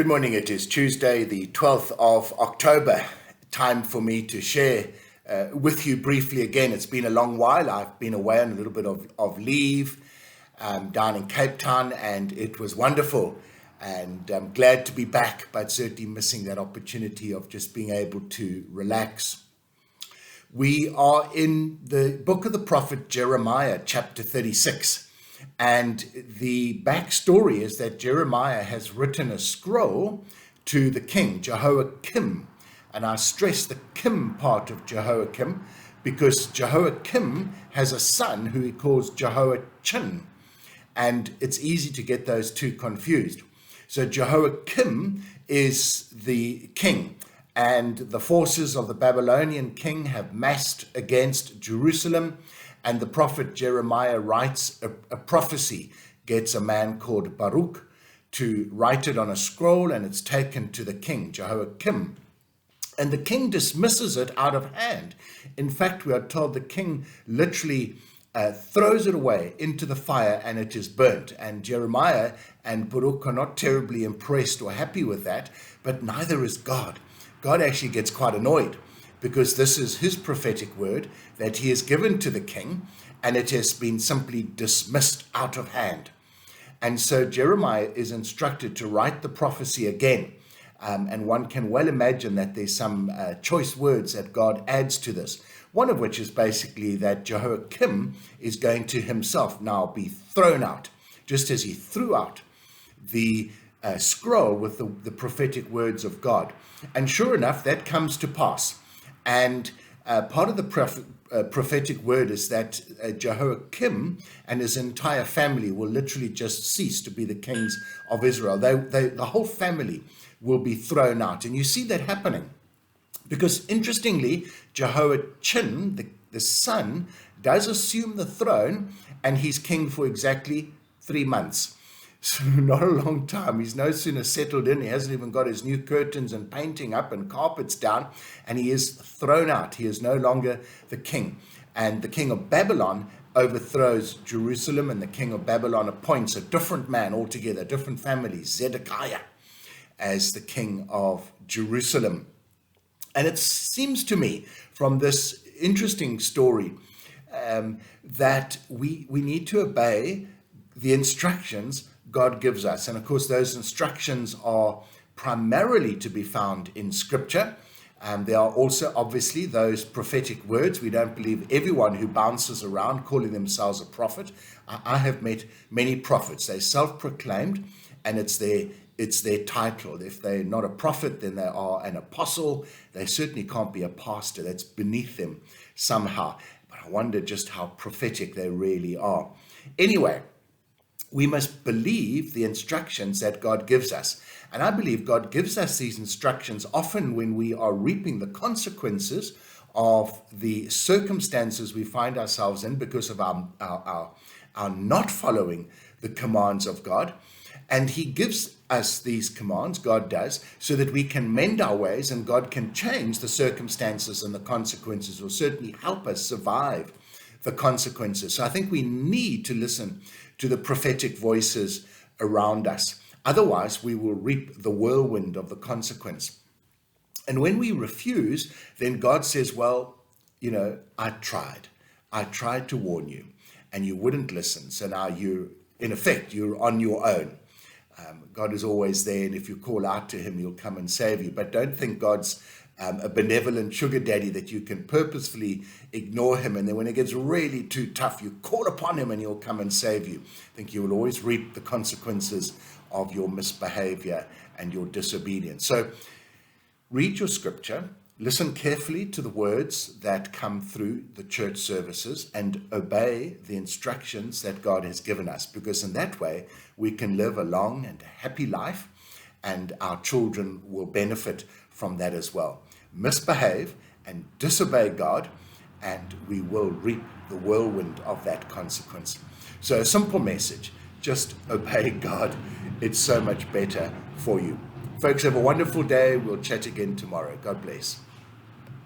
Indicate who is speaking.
Speaker 1: Good morning. It is Tuesday, the 12th of October. Time for me to share with you briefly again. It's been a long while. I've been away on a little bit of leave down in Cape Town, and it was wonderful. And I'm glad to be back, but certainly missing that opportunity of just being able to relax. We are in the book of the prophet Jeremiah, chapter 36. And the backstory is that Jeremiah has written a scroll to the king, Jehoiakim. And I stress the Kim part of Jehoiakim because Jehoiakim has a son who he calls Jehoiachin. And it's easy to get those two confused. So Jehoiakim is the king, and the forces of the Babylonian king have massed against Jerusalem. And the prophet Jeremiah writes a prophecy, gets a man called Baruch to write it on a scroll, and it's taken to the king, Jehoiakim. And the king dismisses it out of hand. In fact, we are told the king literally throws it away into the fire and it is burnt. And Jeremiah and Baruch are not terribly impressed or happy with that, but neither is God. God actually gets quite annoyed, because this is his prophetic word that he has given to the king, and it has been simply dismissed out of hand. And so Jeremiah is instructed to write the prophecy again. And one can well imagine that there's some choice words that God adds to this. One of which is basically that Jehoiakim is going to himself now be thrown out, just as he threw out the scroll with the prophetic words of God. And sure enough, that comes to pass. And part of the prophetic word is that Jehoiakim and his entire family will literally just cease to be the kings of Israel. The whole family will be thrown out. And you see that happening because, interestingly, Jehoiachin, the son, does assume the throne, and he's king for exactly 3 months. So not a long time. He's no sooner settled in, he hasn't even got his new curtains and painting up and carpets down, and he is thrown out. He is no longer the king. And the king of Babylon overthrows Jerusalem, and the king of Babylon appoints a different man altogether, a different family, Zedekiah, as the king of Jerusalem. And it seems to me from this interesting story that we need to obey the instructions God gives us. And of course, those instructions are primarily to be found in Scripture. There are also obviously those prophetic words. We don't believe everyone who bounces around calling themselves a prophet. I have met many prophets. They're self-proclaimed, and it's their title. If they're not a prophet, then they are an apostle. They certainly can't be a pastor. That's beneath them somehow. But I wonder just how prophetic they really are. Anyway, we must believe the instructions that God gives us. And I believe God gives us these instructions often when we are reaping the consequences of the circumstances we find ourselves in because of our not following the commands of God. And he gives us these commands, God does, so that we can mend our ways and God can change the circumstances and the consequences, or certainly help us survive the consequences. So I think we need to listen to the prophetic voices around us. Otherwise, we will reap the whirlwind of the consequence. And when we refuse, then God says, well, I tried to warn you, and you wouldn't listen. So now you're on your own. God is always there, and if you call out to him, he'll come and save you. But don't think God's a benevolent sugar daddy that you can purposefully ignore him, and then when it gets really too tough, you call upon him and he'll come and save you. I think you will always reap the consequences of your misbehavior and your disobedience. So read your scripture, listen carefully to the words that come through the church services, and obey the instructions that God has given us, because in that way we can live a long and happy life, and our children will benefit from that as well. Misbehave and disobey God, and we will reap the whirlwind of that consequence. So a simple message, just obey God. It's so much better for you. Folks, have a wonderful day. We'll chat again tomorrow. God bless.